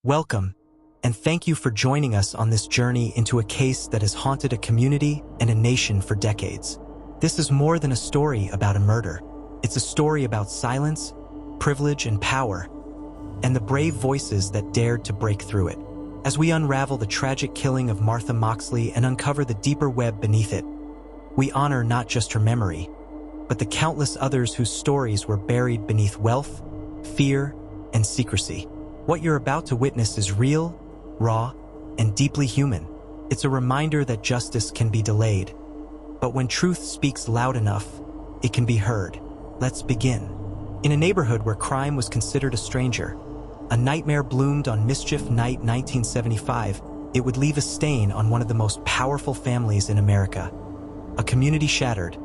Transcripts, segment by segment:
Welcome, and thank you for joining us on this journey into a case that has haunted a community and a nation for decades. This is more than a story about a murder. It's a story about silence, privilege, and power, and the brave voices that dared to break through it. As we unravel the tragic killing of Martha Moxley and uncover the deeper web beneath it, we honor not just her memory, but the countless others whose stories were buried beneath wealth, fear, and secrecy. What you're about to witness is real, raw, and deeply human. It's a reminder that justice can be delayed, but when truth speaks loud enough, it can be heard. Let's begin. In a neighborhood where crime was considered a stranger, a nightmare bloomed on Mischief Night 1975. It would leave a stain on one of the most powerful families in America. A community shattered,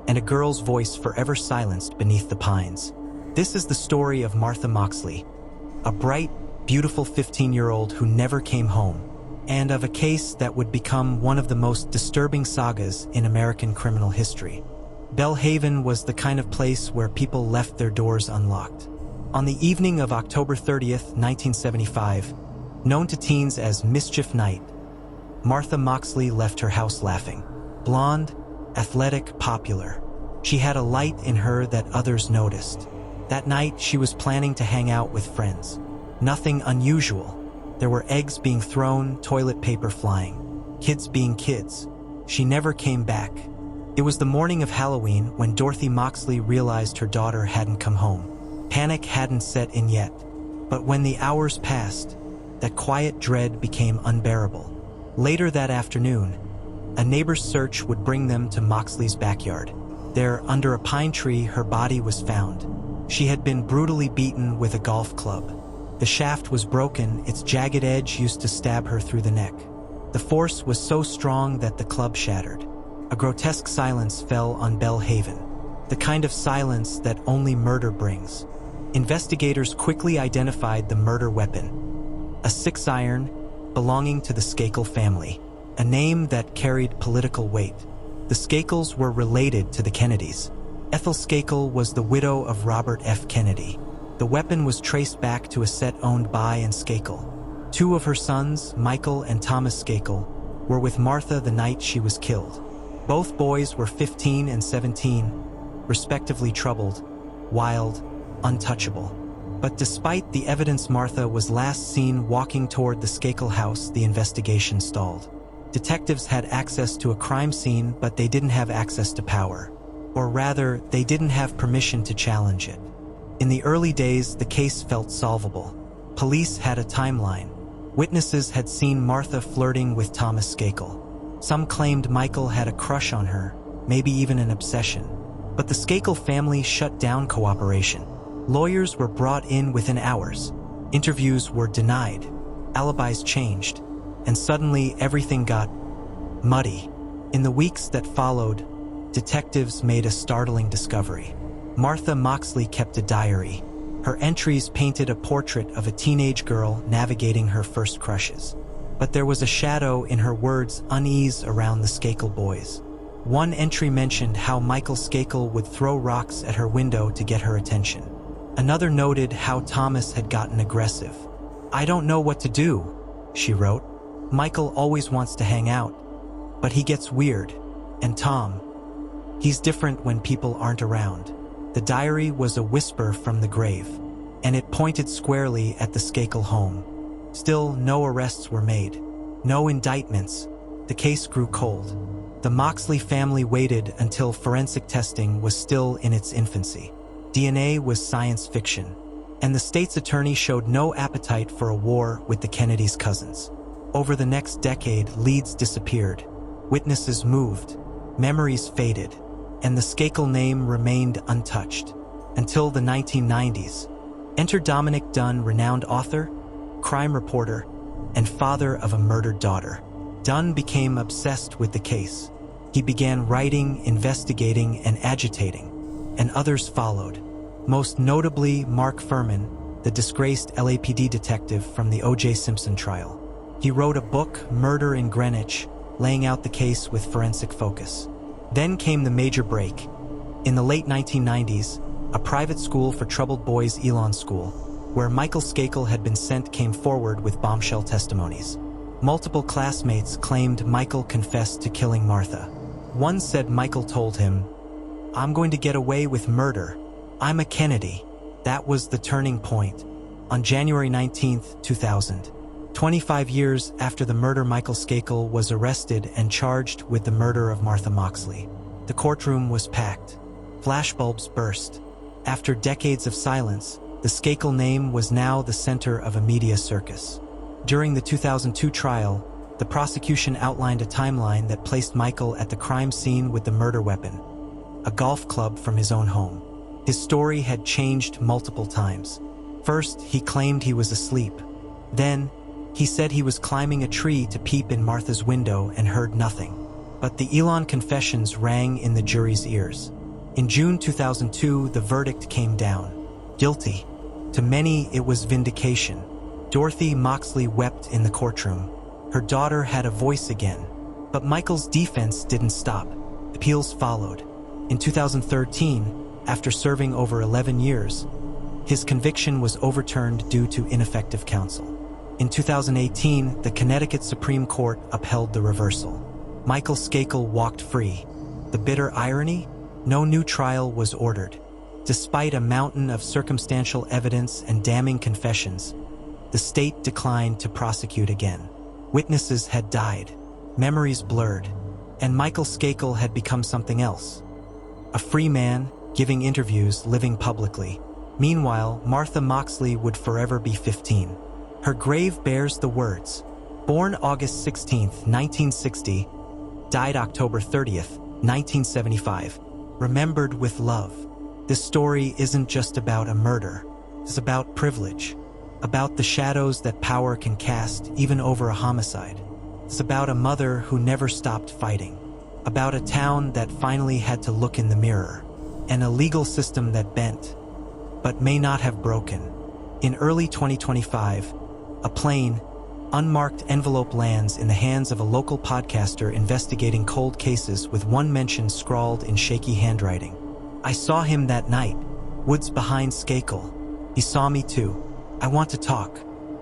and a girl's voice forever silenced beneath the pines. This is the story of Martha Moxley, a bright, beautiful 15-year-old who never came home, and of a case that would become one of the most disturbing sagas in American criminal history. Belle Haven was the kind of place where people left their doors unlocked. On the evening of October 30th, 1975, known to teens as Mischief Night, Martha Moxley left her house laughing. Blonde, athletic, popular. She had a light in her that others noticed. That night, she was planning to hang out with friends. Nothing unusual. There were eggs being thrown, toilet paper flying, kids being kids. She never came back. It was the morning of Halloween when Dorothy Moxley realized her daughter hadn't come home. Panic hadn't set in yet, but when the hours passed, that quiet dread became unbearable. Later that afternoon, a neighbor's search would bring them to Moxley's backyard. There, under a pine tree, her body was found. She had been brutally beaten with a golf club. The shaft was broken, its jagged edge used to stab her through the neck. The force was so strong that the club shattered. A grotesque silence fell on Belle Haven, the kind of silence that only murder brings. Investigators quickly identified the murder weapon, a 6-iron belonging to the Skakel family, a name that carried political weight. The Skakels were related to the Kennedys. Ethel Skakel was the widow of Robert F. Kennedy. The weapon was traced back to a set owned by and Skakel. 2 of her sons, Michael and Thomas Skakel, were with Martha the night she was killed. Both boys were 15 and 17, respectively troubled, wild, untouchable. But despite the evidence Martha was last seen walking toward the Skakel house, the investigation stalled. Detectives had access to a crime scene, but they didn't have access to power. Or rather, they didn't have permission to challenge it. In the early days, the case felt solvable. Police had a timeline. Witnesses had seen Martha flirting with Thomas Skakel. Some claimed Michael had a crush on her, maybe even an obsession. But the Skakel family shut down cooperation. Lawyers were brought in within hours. Interviews were denied. Alibis changed. And suddenly, everything got muddy. In the weeks that followed, detectives made a startling discovery. Martha Moxley kept a diary. Her entries painted a portrait of a teenage girl navigating her first crushes. But there was a shadow in her words, unease around the Skakel boys. One entry mentioned how Michael Skakel would throw rocks at her window to get her attention. Another noted how Thomas had gotten aggressive. "I don't know what to do," she wrote. "Michael always wants to hang out, but he gets weird. And Tom, he's different when people aren't around." The diary was a whisper from the grave, and it pointed squarely at the Skakel home. Still, no arrests were made. No indictments. The case grew cold. The Moxley family waited until forensic testing was still in its infancy. DNA was science fiction, and the state's attorney showed no appetite for a war with the Kennedys' cousins. Over the next decade, leads disappeared. Witnesses moved. Memories faded. And the Skakel name remained untouched. Until the 1990s. Enter Dominic Dunn, renowned author, crime reporter, and father of a murdered daughter. Dunn became obsessed with the case. He began writing, investigating, and agitating, and others followed. Most notably, Mark Furman, the disgraced LAPD detective from the O.J. Simpson trial. He wrote a book, Murder in Greenwich, laying out the case with forensic focus. Then came the major break. In the late 1990s, a private school for troubled boys, Elon School, where Michael Skakel had been sent, came forward with bombshell testimonies. Multiple classmates claimed Michael confessed to killing Martha. One said Michael told him, "I'm going to get away with murder. I'm a Kennedy." That was the turning point. On January 19, 2000, 25 years after the murder, Michael Skakel was arrested and charged with the murder of Martha Moxley. The courtroom was packed. Flashbulbs burst. After decades of silence, the Skakel name was now the center of a media circus. During the 2002 trial, the prosecution outlined a timeline that placed Michael at the crime scene with the murder weapon, a golf club from his own home. His story had changed multiple times. First, he claimed he was asleep. Then, he said he was climbing a tree to peep in Martha's window and heard nothing. But the Elon confessions rang in the jury's ears. In June 2002, the verdict came down. Guilty. To many, it was vindication. Dorothy Moxley wept in the courtroom. Her daughter had a voice again. But Michael's defense didn't stop. Appeals followed. In 2013, after serving over 11 years, his conviction was overturned due to ineffective counsel. In 2018, the Connecticut Supreme Court upheld the reversal. Michael Skakel walked free. The bitter irony? No new trial was ordered. Despite a mountain of circumstantial evidence and damning confessions, the state declined to prosecute again. Witnesses had died, memories blurred, and Michael Skakel had become something else. A free man, giving interviews, living publicly. Meanwhile, Martha Moxley would forever be 15. Her grave bears the words, "Born August 16, 1960, died October 30, 1975, remembered with love." This story isn't just about a murder. It's about privilege, about the shadows that power can cast even over a homicide. It's about a mother who never stopped fighting, about a town that finally had to look in the mirror, and a legal system that bent, but may not have broken. In early 2025, a plain, unmarked envelope lands in the hands of a local podcaster investigating cold cases, with one mention scrawled in shaky handwriting. "I saw him that night, woods behind Skakel. He saw me too. I want to talk."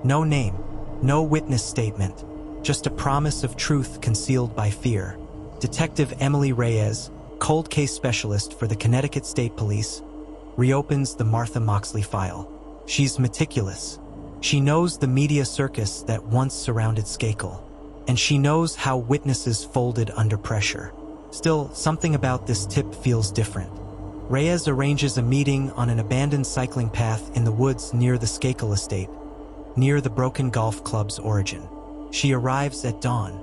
No name, no witness statement, just a promise of truth concealed by fear. Detective Emily Reyes, cold case specialist for the Connecticut State Police, reopens the Martha Moxley file. She's meticulous. She knows the media circus that once surrounded Skakel, and she knows how witnesses folded under pressure. Still, something about this tip feels different. Reyes arranges a meeting on an abandoned cycling path in the woods near the Skakel estate, near the broken golf club's origin. She arrives at dawn.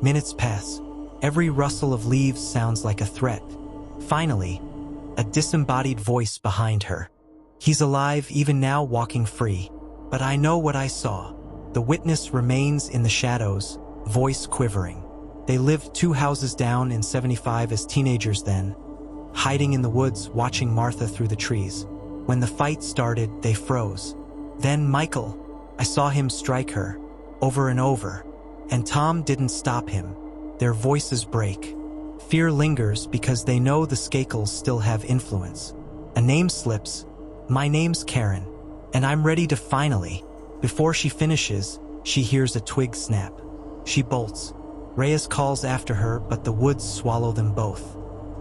Minutes pass. Every rustle of leaves sounds like a threat. Finally, a disembodied voice behind her. "He's alive even now, walking free. But I know what I saw." The witness remains in the shadows, voice quivering. They lived 2 houses down in 75 as teenagers then, hiding in the woods, watching Martha through the trees. When the fight started, they froze. Then Michael, I saw him strike her, over and over. And Tom didn't stop him. Their voices break. Fear lingers because they know the Skakels still have influence. A name slips. "My name's Karen, and I'm ready to finally." Before she finishes, she hears a twig snap. She bolts. Reyes calls after her, but the woods swallow them both.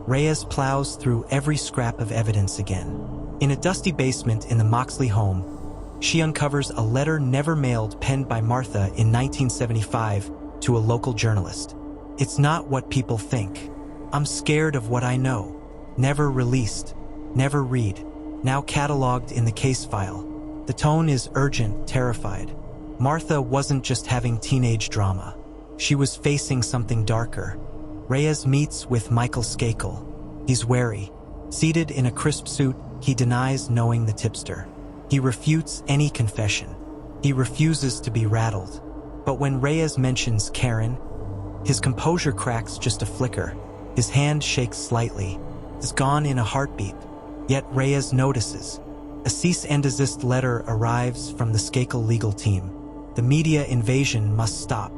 Reyes plows through every scrap of evidence again. In a dusty basement in the Moxley home, she uncovers a letter never mailed, penned by Martha in 1975 to a local journalist. "It's not what people think. I'm scared of what I know." Never released. Never read. Now cataloged in the case file. The tone is urgent, terrified. Martha wasn't just having teenage drama. She was facing something darker. Reyes meets with Michael Skakel. He's wary. Seated in a crisp suit, he denies knowing the tipster. He refutes any confession. He refuses to be rattled. But when Reyes mentions Karen, his composure cracks just a flicker. His hand shakes slightly. It's gone in a heartbeat. Yet Reyes notices. A cease and desist letter arrives from the Skakel legal team. The media invasion must stop.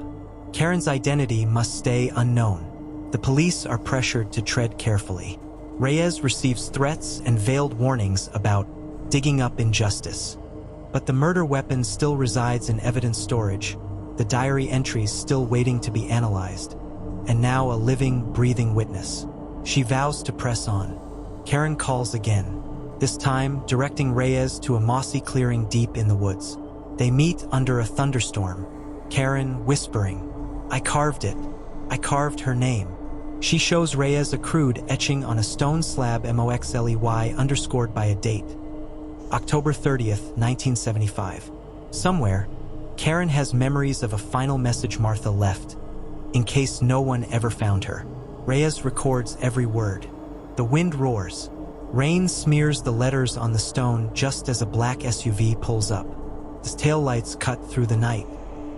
Karen's identity must stay unknown. The police are pressured to tread carefully. Reyes receives threats and veiled warnings about digging up injustice. But the murder weapon still resides in evidence storage, the diary entries still waiting to be analyzed, and now a living, breathing witness. She vows to press on. Karen calls again, this time directing Reyes to a mossy clearing deep in the woods. They meet under a thunderstorm, Karen whispering, "I carved it. I carved her name." She shows Reyes a crude etching on a stone slab Moxley underscored by a date. October 30th, 1975. Somewhere, Karen has memories of a final message Martha left, in case no one ever found her. Reyes records every word. The wind roars. Rain smears the letters on the stone just as a black SUV pulls up. His taillights cut through the night.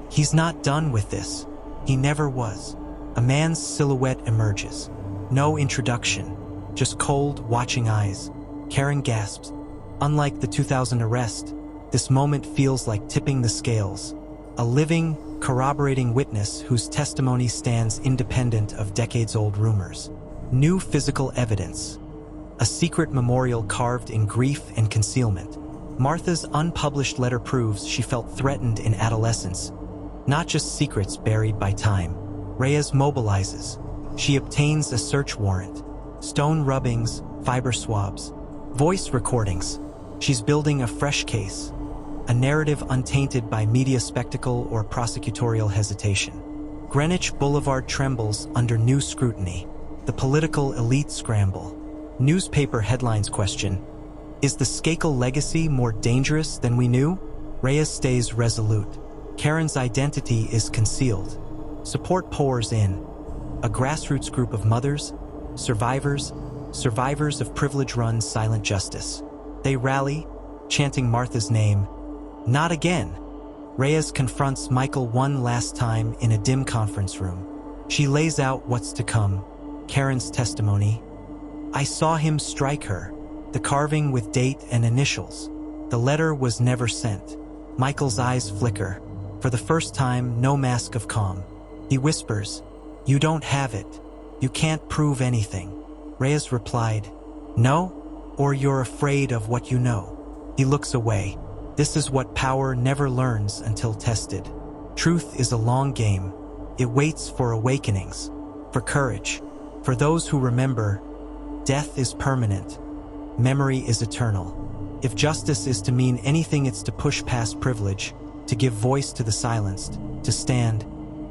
He's not done with this. He never was. A man's silhouette emerges. No introduction, just cold, watching eyes. Karen gasps. Unlike the 2000 arrest, this moment feels like tipping the scales. A living, corroborating witness whose testimony stands independent of decades-old rumors. New physical evidence. A secret memorial carved in grief and concealment. Martha's unpublished letter proves she felt threatened in adolescence, not just secrets buried by time. Reyes mobilizes. She obtains a search warrant. Stone rubbings, fiber swabs, voice recordings. She's building a fresh case. A narrative untainted by media spectacle or prosecutorial hesitation. Greenwich Boulevard trembles under new scrutiny. The political elite scramble. Newspaper headlines question, is the Skakel legacy more dangerous than we knew? Reyes stays resolute. Karen's identity is concealed. Support pours in. A grassroots group of mothers, survivors of privilege-run silent justice. They rally, chanting Martha's name. Not again. Reyes confronts Michael one last time in a dim conference room. She lays out what's to come. Karen's testimony. I saw him strike her. The carving with date and initials. The letter was never sent. Michael's eyes flicker. For the first time, no mask of calm. He whispers, "You don't have it. You can't prove anything." Reyes replied, "No? Or you're afraid of what you know?" He looks away. This is what power never learns until tested. Truth is a long game. It waits for awakenings, for courage, for those who remember. Death is permanent. Memory is eternal. If justice is to mean anything, it's to push past privilege, to give voice to the silenced, to stand,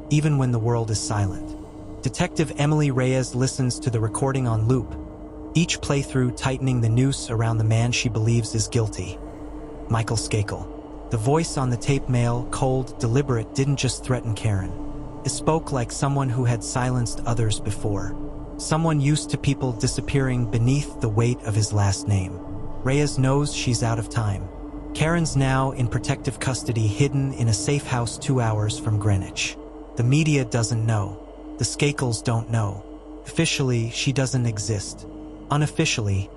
even when the world is silent. Detective Emily Reyes listens to the recording on loop, each playthrough tightening the noose around the man she believes is guilty. Michael Skakel. The voice on the tape mail, cold, deliberate, didn't just threaten Karen. It spoke like someone who had silenced others before. Someone used to people disappearing beneath the weight of his last name. Reyes knows she's out of time. Karen's now in protective custody, hidden in a safe house 2 hours from Greenwich. The media doesn't know. The Skakels don't know. Officially, she doesn't exist. Unofficially,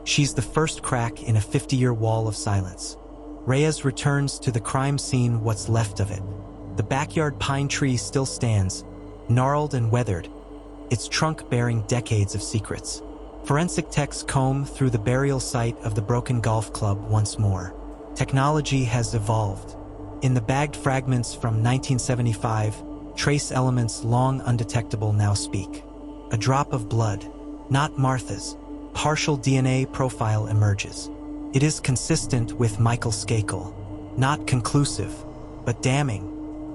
she's the first crack in a 50-year wall of silence. Reyes returns to the crime scene, what's left of it. The backyard pine tree still stands, gnarled and weathered, its trunk bearing decades of secrets. Forensic techs comb through the burial site of the broken golf club once more. Technology has evolved. In the bagged fragments from 1975, trace elements long undetectable now speak. A drop of blood, not Martha's. Partial DNA profile emerges. It is consistent with Michael Skakel. Not conclusive, but damning.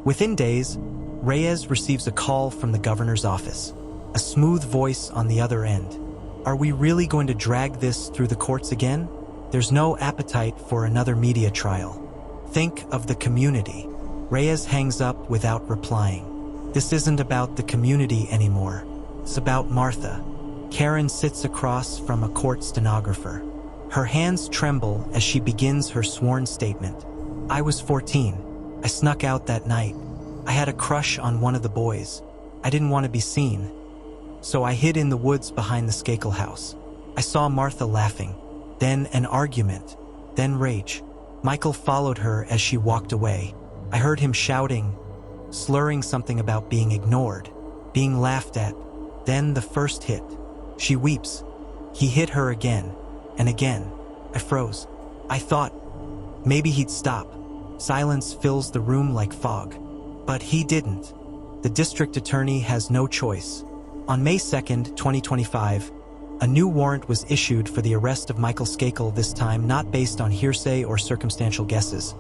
Within days, Reyes receives a call from the governor's office. A smooth voice on the other end. Are we really going to drag this through the courts again? There's no appetite for another media trial. Think of the community. Reyes hangs up without replying. This isn't about the community anymore. It's about Martha. Karen sits across from a court stenographer. Her hands tremble as she begins her sworn statement. I was 14. I snuck out that night. I had a crush on one of the boys. I didn't want to be seen. So I hid in the woods behind the Skakel house. I saw Martha laughing, then an argument, then rage. Michael followed her as she walked away. I heard him shouting, slurring something about being ignored, being laughed at. Then the first hit. She weeps. He hit her again, and again. I froze. I thought, Maybe he'd stop. Silence fills the room like fog. But he didn't. The district attorney has no choice. On May 2nd, 2025, a new warrant was issued for the arrest of Michael Skakel, this time not based on hearsay or circumstantial guesses,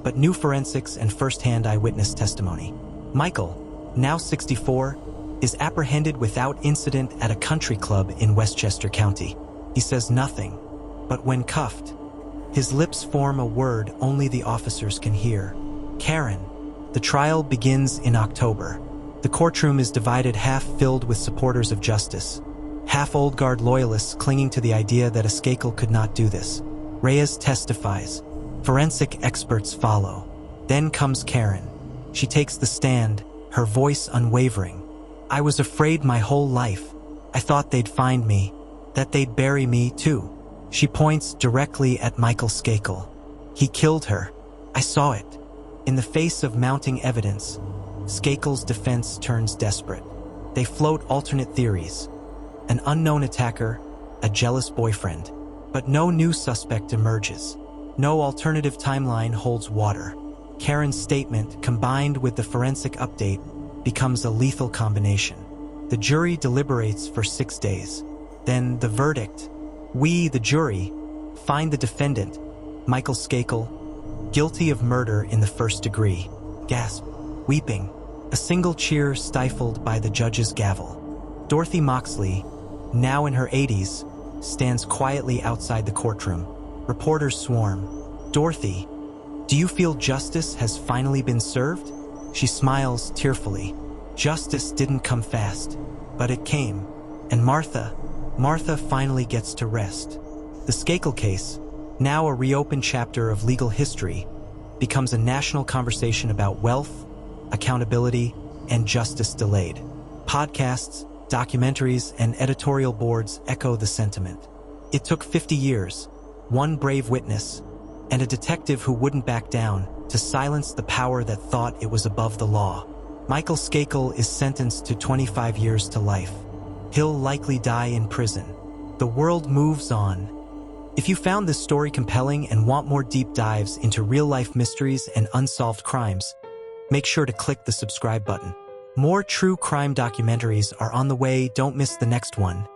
but new forensics and first-hand eyewitness testimony. Michael, now 64, is apprehended without incident at a country club in Westchester County. He says nothing, but when cuffed, his lips form a word only the officers can hear. Karen. The trial begins in October. The courtroom is divided, half filled with supporters of justice, half old guard loyalists clinging to the idea that a Skakel could not do this. Reyes testifies. Forensic experts follow. Then comes Karen. She takes the stand, her voice unwavering. I was afraid my whole life. I thought they'd find me, that they'd bury me too. She points directly at Michael Skakel. He killed her. I saw it. In the face of mounting evidence, Skakel's defense turns desperate. They float alternate theories. An unknown attacker, a jealous boyfriend. But no new suspect emerges. No alternative timeline holds water. Karen's statement, combined with the forensic update, becomes a lethal combination. The jury deliberates for 6 days. Then the verdict. We, the jury, find the defendant, Michael Skakel, guilty of murder in the first degree. Gasp. Weeping. A single cheer stifled by the judge's gavel. Dorothy Moxley, now in her 80s, stands quietly outside the courtroom. Reporters swarm. Dorothy, do you feel justice has finally been served? She smiles tearfully. Justice didn't come fast, but it came. And Martha finally gets to rest. The Skakel case, now a reopened chapter of legal history, becomes a national conversation about wealth, accountability, and justice delayed. Podcasts, documentaries, and editorial boards echo the sentiment. It took 50 years, one brave witness, and a detective who wouldn't back down to silence the power that thought it was above the law. Michael Skakel is sentenced to 25 years to life. He'll likely die in prison. The world moves on. If you found this story compelling and want more deep dives into real-life mysteries and unsolved crimes, make sure to click the subscribe button. More true crime documentaries are on the way. Don't miss the next one.